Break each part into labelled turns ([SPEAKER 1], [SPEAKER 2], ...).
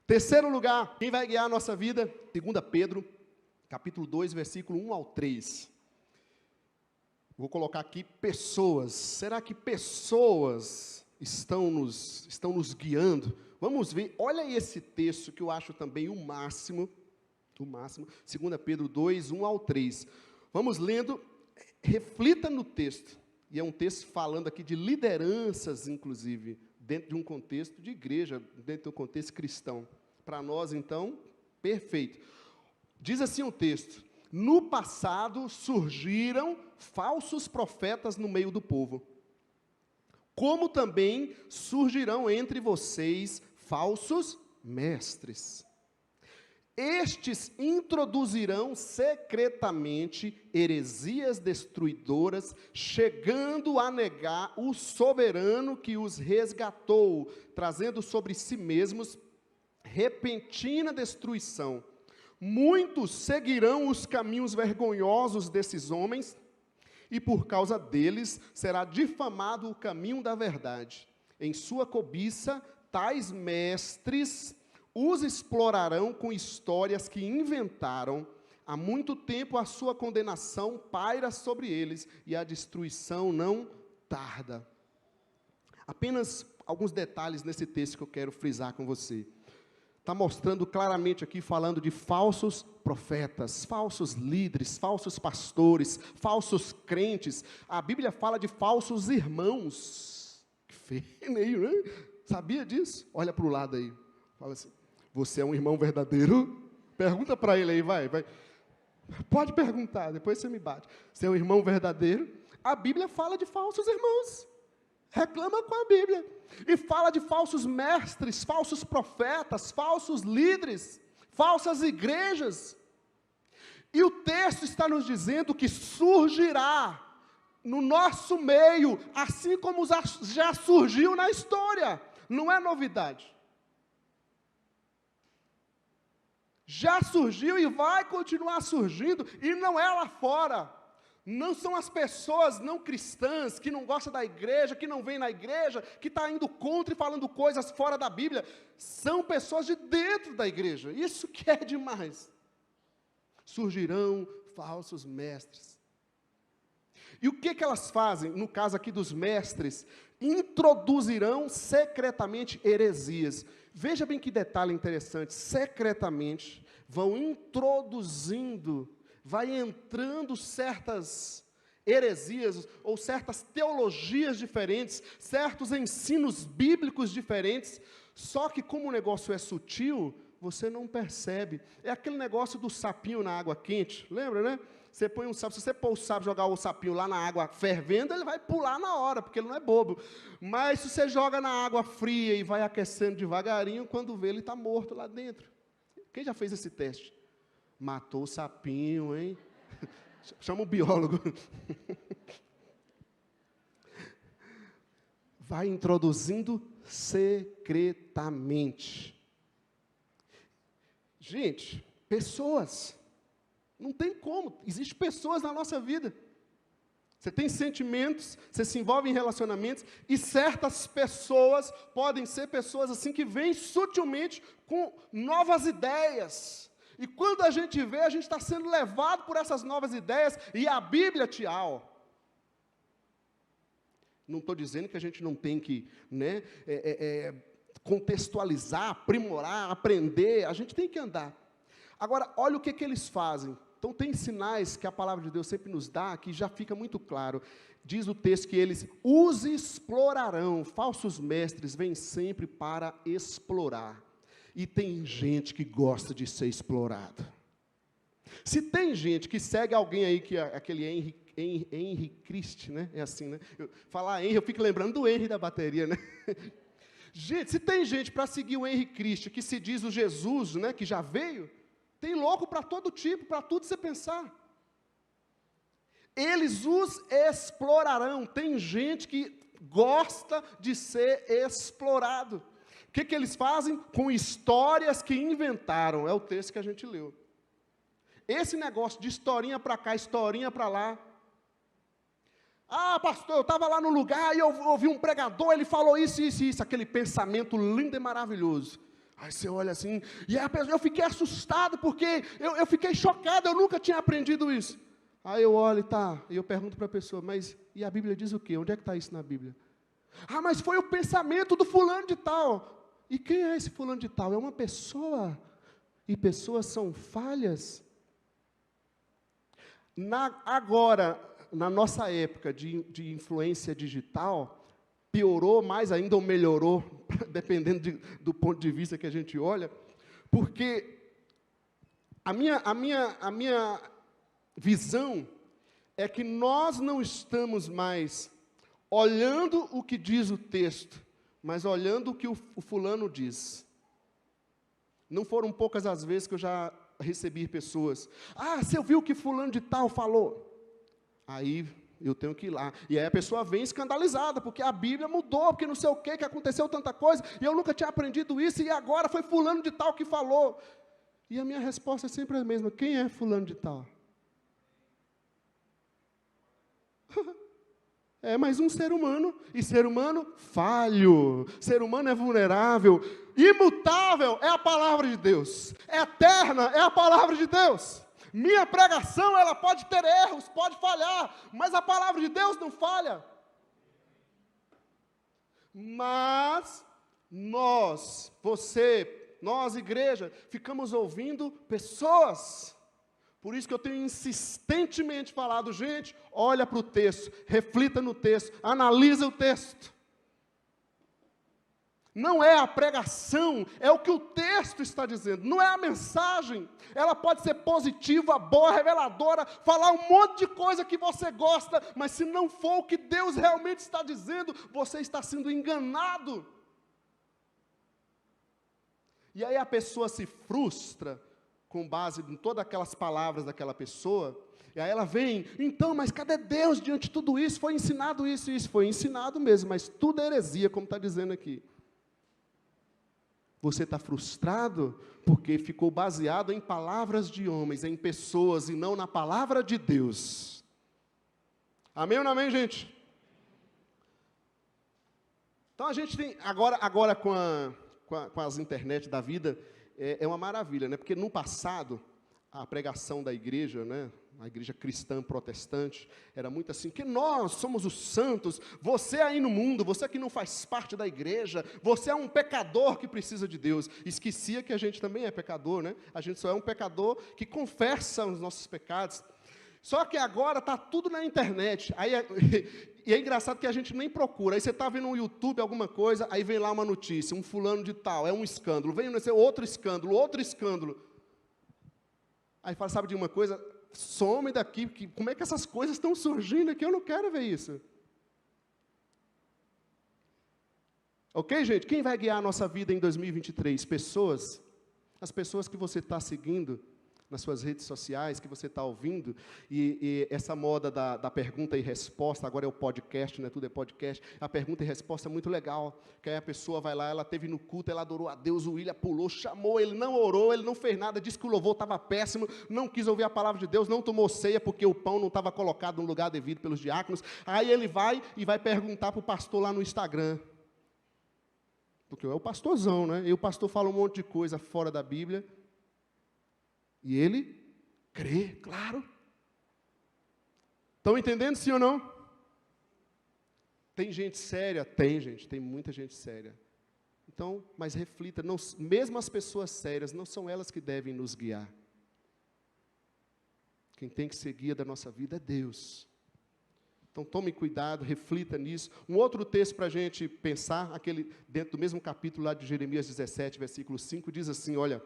[SPEAKER 1] Terceiro lugar, quem vai guiar a nossa vida? 2 Pedro, capítulo 2, versículo 1 ao 3. Vou colocar aqui pessoas. Será que pessoas estão nos guiando? Vamos ver, olha aí esse texto que eu acho também o máximo. 2 Pedro 2, 1 ao 3. Vamos lendo, reflita no texto. E é um texto falando aqui de lideranças, inclusive, dentro de um contexto de igreja, dentro de um contexto cristão. Para nós, então, perfeito. Diz assim o texto: no passado surgiram falsos profetas no meio do povo, como também surgirão entre vocês falsos mestres. Estes introduzirão secretamente heresias destruidoras, chegando a negar o soberano que os resgatou, trazendo sobre si mesmos repentina destruição. Muitos seguirão os caminhos vergonhosos desses homens, e por causa deles será difamado o caminho da verdade. Em sua cobiça, tais mestres os explorarão com histórias que inventaram. Há muito tempo a sua condenação paira sobre eles, e a destruição não tarda. Apenas alguns detalhes nesse texto que eu quero frisar com você. Está mostrando claramente aqui, falando de falsos profetas, falsos líderes, falsos pastores, falsos crentes. A Bíblia fala de falsos irmãos. Que feio, né? Sabia disso? Olha para o lado aí. Fala assim: você é um irmão verdadeiro? Pergunta para ele aí, vai. Pode perguntar, depois você me bate. Você é um irmão verdadeiro? A Bíblia fala de falsos irmãos. Reclama com a Bíblia. E fala de falsos mestres, falsos profetas, falsos líderes, falsas igrejas. E o texto está nos dizendo que surgirá no nosso meio, assim como já surgiu na história. Não é novidade. Já surgiu e vai continuar surgindo, e não é lá fora. Não são as pessoas não cristãs, que não gostam da igreja, que não vêm na igreja, que estão indo contra e falando coisas fora da Bíblia. São pessoas de dentro da igreja. Isso que é demais. Surgirão falsos mestres. E o que elas fazem? No caso aqui dos mestres, introduzirão secretamente heresias. Veja bem que detalhe interessante. Secretamente vão introduzindo, vai entrando certas heresias, ou certas teologias diferentes, certos ensinos bíblicos diferentes, só que como o negócio é sutil, você não percebe. É aquele negócio do sapinho na água quente, lembra, né? Você põe um sapo, se você pôr o sapo, jogar o sapinho lá na água fervendo, ele vai pular na hora, porque ele não é bobo. Mas se você joga na água fria e vai aquecendo devagarinho, quando vê, ele está morto lá dentro. Quem já fez esse teste? Matou o sapinho, hein? Chama o biólogo. Vai introduzindo secretamente. Gente, pessoas. Não tem como. Existem pessoas na nossa vida. Você tem sentimentos, você se envolve em relacionamentos, e certas pessoas podem ser pessoas assim que vêm sutilmente com novas ideias. E quando a gente vê, a gente está sendo levado por essas novas ideias, e a Bíblia, tchau. Não estou dizendo que a gente não tem que, né, contextualizar, aprimorar, aprender, a gente tem que andar. Agora, olha o que eles fazem. Então, tem sinais que a palavra de Deus sempre nos dá, que já fica muito claro. Diz o texto que eles os explorarão. Falsos mestres vêm sempre para explorar. E tem gente que gosta de ser explorado. Se tem gente que segue alguém aí, que é aquele Henry Christ, né? É assim, né? Falar Henry, eu fico lembrando do Henry da bateria, né? Gente, se tem gente para seguir o Henry Christ, que se diz o Jesus, né? Que já veio, tem louco para todo tipo, para tudo você pensar. Eles os explorarão. Tem gente que gosta de ser explorado. O que eles fazem? Com histórias que inventaram. É o texto que a gente leu. Esse negócio de historinha para cá, historinha para lá. Ah, pastor, eu estava lá no lugar e eu ouvi um pregador, ele falou isso, isso, isso. Aquele pensamento lindo e maravilhoso. Aí você olha assim, e a pessoa, eu fiquei assustado, porque eu fiquei chocado, eu nunca tinha aprendido isso. Aí eu olho, e eu pergunto para a pessoa, mas e a Bíblia diz o quê? Onde é que está isso na Bíblia? Ah, mas foi o pensamento do fulano de tal. E quem é esse fulano de tal? É uma pessoa, e pessoas são falhas. Agora, na nossa época de influência digital, piorou mais ainda ou melhorou, dependendo do ponto de vista que a gente olha, porque a minha visão é que nós não estamos mais olhando o que diz o texto, mas olhando o que o fulano diz. Não foram poucas as vezes que eu já recebi pessoas, você ouviu o que fulano de tal falou? Aí eu tenho que ir lá. E aí a pessoa vem escandalizada, porque a Bíblia mudou, porque não sei o que aconteceu tanta coisa, e eu nunca tinha aprendido isso, e agora foi fulano de tal que falou. E a minha resposta é sempre a mesma, quem é fulano de tal? É mais um ser humano, e ser humano falho, ser humano é vulnerável, imutável é a palavra de Deus, eterna é a palavra de Deus. Minha pregação, ela pode ter erros, pode falhar, mas a palavra de Deus não falha. Mas nós, igreja, ficamos ouvindo pessoas. Por isso que eu tenho insistentemente falado, gente, olha para o texto, reflita no texto, analisa o texto. Não é a pregação, é o que o texto está dizendo, não é a mensagem. Ela pode ser positiva, boa, reveladora, falar um monte de coisa que você gosta, mas se não for o que Deus realmente está dizendo, você está sendo enganado. E aí a pessoa se frustra, com base em todas aquelas palavras daquela pessoa, e aí ela vem, então, mas cadê Deus diante de tudo isso? Foi ensinado isso e isso, foi ensinado mesmo, mas tudo é heresia, como está dizendo aqui. Você está frustrado porque ficou baseado em palavras de homens, em pessoas, e não na palavra de Deus. Amém ou não amém, gente? Então a gente tem, agora com as internet da vida, é uma maravilha, né? Porque no passado, a pregação da igreja, né? A igreja cristã protestante, era muito assim, que nós somos os santos, você aí no mundo, você que não faz parte da igreja, você é um pecador que precisa de Deus. Esquecia que a gente também é pecador, né? A gente só é um pecador que confessa os nossos pecados. Só que agora está tudo na internet, e é engraçado que a gente nem procura, aí você está vendo no YouTube alguma coisa, aí vem lá uma notícia, um fulano de tal, é um escândalo, vem outro escândalo. Aí fala, sabe de uma coisa? Some daqui, como é que essas coisas estão surgindo aqui? Eu não quero ver isso. Ok, gente? Quem vai guiar a nossa vida em 2023? Pessoas. As pessoas que você está seguindo nas suas redes sociais, que você está ouvindo, e essa moda da pergunta e resposta, agora é o podcast, né? Tudo é podcast, a pergunta e resposta é muito legal, que aí a pessoa vai lá, ela esteve no culto, ela adorou a Deus, o William pulou, chamou, ele não orou, ele não fez nada, disse que o louvor estava péssimo, não quis ouvir a palavra de Deus, não tomou ceia, porque o pão não estava colocado no lugar devido pelos diáconos, aí ele vai e vai perguntar para o pastor lá no Instagram, porque é o pastorzão, né? E o pastor fala um monte de coisa fora da Bíblia, e ele crê, claro. Estão entendendo, sim ou não? Tem gente séria? Tem, gente, tem muita gente séria. Então, mas reflita, não, mesmo as pessoas sérias, não são elas que devem nos guiar. Quem tem que ser guia da nossa vida é Deus. Então, tome cuidado, reflita nisso. Um outro texto para a gente pensar, aquele dentro do mesmo capítulo lá de Jeremias 17, versículo 5, diz assim, olha...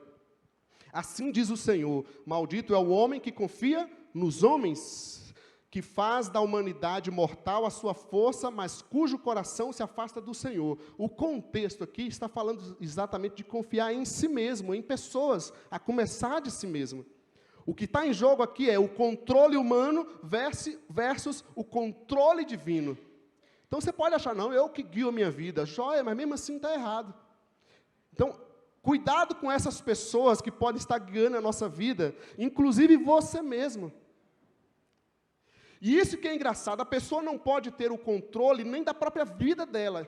[SPEAKER 1] Assim diz o Senhor, maldito é o homem que confia nos homens, que faz da humanidade mortal a sua força, mas cujo coração se afasta do Senhor. O contexto aqui está falando exatamente de confiar em si mesmo, em pessoas, a começar de si mesmo. O que está em jogo aqui é o controle humano versus o controle divino. Então você pode achar, não, eu que guio a minha vida, joia, mas mesmo assim está errado. Então, cuidado com essas pessoas que podem estar guiando a nossa vida, inclusive você mesmo. E isso que é engraçado, a pessoa não pode ter o controle nem da própria vida dela.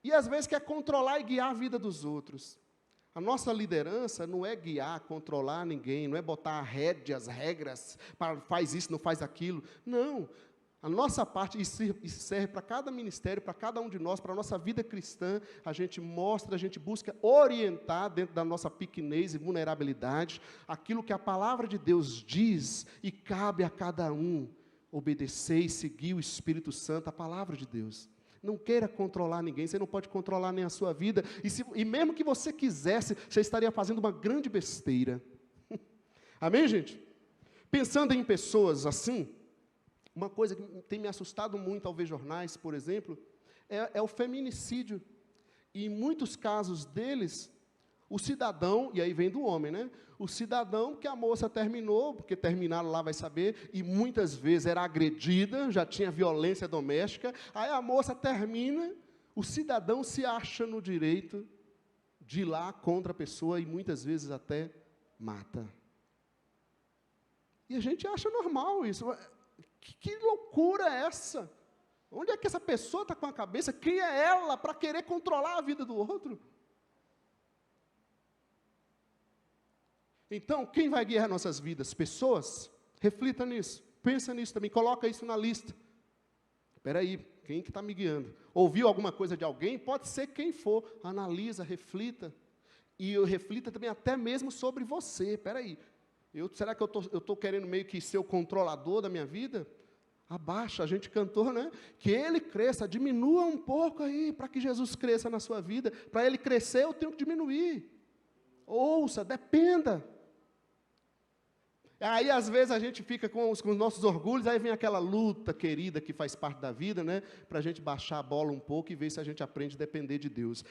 [SPEAKER 1] E às vezes quer controlar e guiar a vida dos outros. A nossa liderança não é guiar, controlar ninguém, não é botar rédeas, regras, para faz isso, não faz aquilo. Não. A nossa parte, isso serve para cada ministério, para cada um de nós, para a nossa vida cristã, a gente mostra, a gente busca orientar dentro da nossa pequenez e vulnerabilidade, aquilo que a palavra de Deus diz, e cabe a cada um obedecer e seguir o Espírito Santo, a palavra de Deus. Não queira controlar ninguém, você não pode controlar nem a sua vida, e mesmo que você quisesse, você estaria fazendo uma grande besteira. Amém, gente? Pensando em pessoas assim, uma coisa que tem me assustado muito ao ver jornais, por exemplo, é o feminicídio. E em muitos casos deles, o cidadão, e aí vem do homem, né? O cidadão que a moça terminou, porque terminaram lá vai saber, e muitas vezes era agredida, já tinha violência doméstica, aí a moça termina, o cidadão se acha no direito de ir lá contra a pessoa e muitas vezes até mata. E a gente acha normal isso. Que loucura é essa? Onde é que essa pessoa está com a cabeça? Quem é ela para querer controlar a vida do outro? Então, quem vai guiar nossas vidas? Pessoas? Reflita nisso. Pensa nisso também. Coloca isso na lista. Espera aí, quem que está me guiando? Ouviu alguma coisa de alguém? Pode ser quem for. Analisa, reflita. E eu reflita também até mesmo sobre você. Espera aí. Será que eu estou querendo meio que ser o controlador da minha vida? Abaixa, a gente cantou, né? Que ele cresça, diminua um pouco aí, para que Jesus cresça na sua vida. Para ele crescer, eu tenho que diminuir. Ouça, dependa. Aí, às vezes, a gente fica com os nossos orgulhos, aí vem aquela luta querida que faz parte da vida, né? Para a gente baixar a bola um pouco e ver se a gente aprende a depender de Deus.